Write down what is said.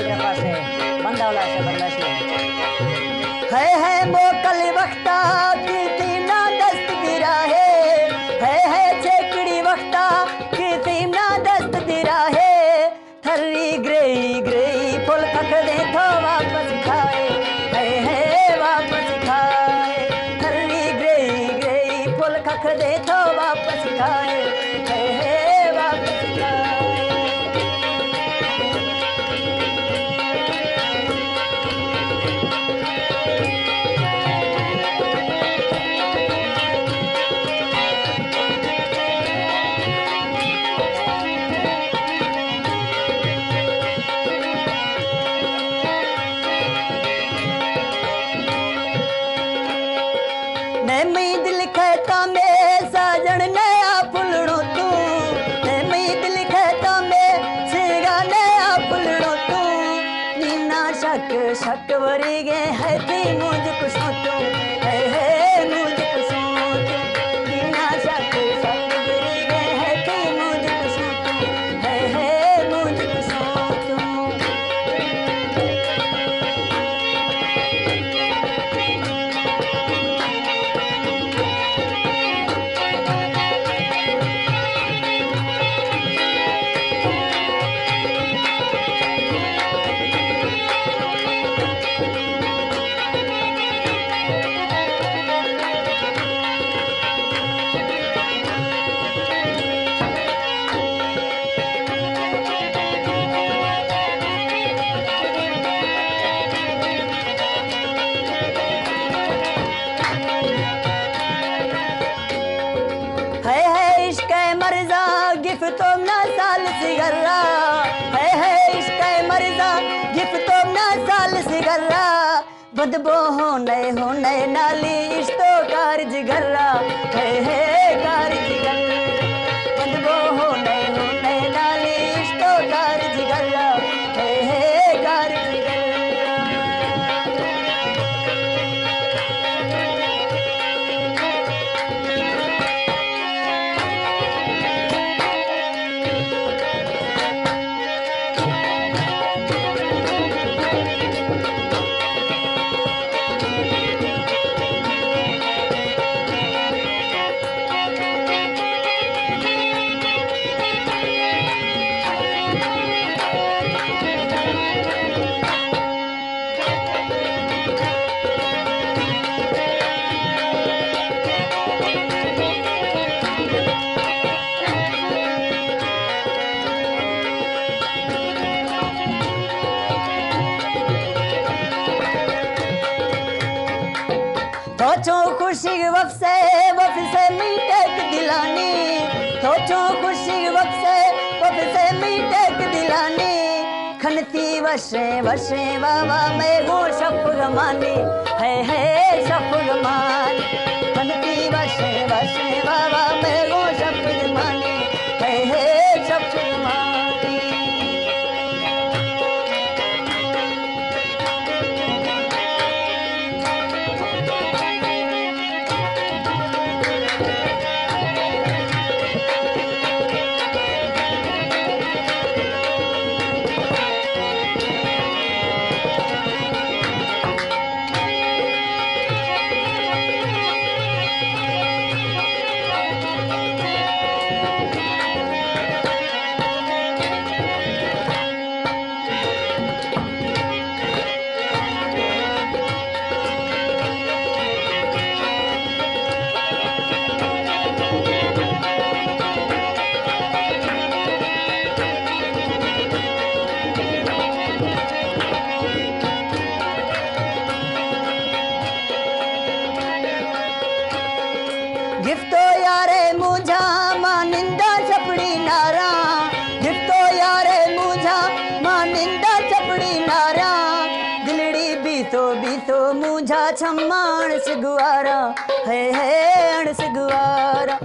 मेरे पास है बंदावला से बंदासी है मोकल वक्ता की तीना दस्त गिरा है छेकड़ी वक्ता की तीना दस्त गिरा है थर्री ग्रेई ग्रेई फुल खख दे तो वापस खाए है वापस खाए थर्री ग्रेई ग्रेई फुल खख दे तो वापस खाए है वापस खाए। मैं दिल कहता में साजन नया फुलड़ो तू मैं दिल कहता में सिगा नया फुलड़ो तू नीना शक शक वरी गे है थी मुझको सो तू है मुझको सो तू नीना शक शक वरी गे है थी मुझको सो तू है मुझको सो तू। है इश्क़ मर्ज़ा गिफ्तो ना साल सिगर्रा है इश्क़ मर्ज़ा गिफ्तो ना साल सिगर्रा बदबो होने नाली इश्तो कार जिगर्रा है कार जिगर्रा बदबो होने नाली इश्तो कार जिगर्रा है कार जिगर्रा। सोचो खुशी वक्त से मीटेक दिलानी सोचो खुशी वक्त से मीटेक दिलानी खनती वशे वशे वावा मैं वो शफ गमानी है शफ गमानी खनती वशे वशे वावा मैं वो शफ गमानी है शफ गमानी। गिफ्तो यारे मुझा मानिंदा चपड़ी नारा गिफ्तो यारे मुझा मानिंदा चपड़ी नारा दिलड़ी बीतो मुझा छम्माण सिगुआरा है अण सिगुआरा।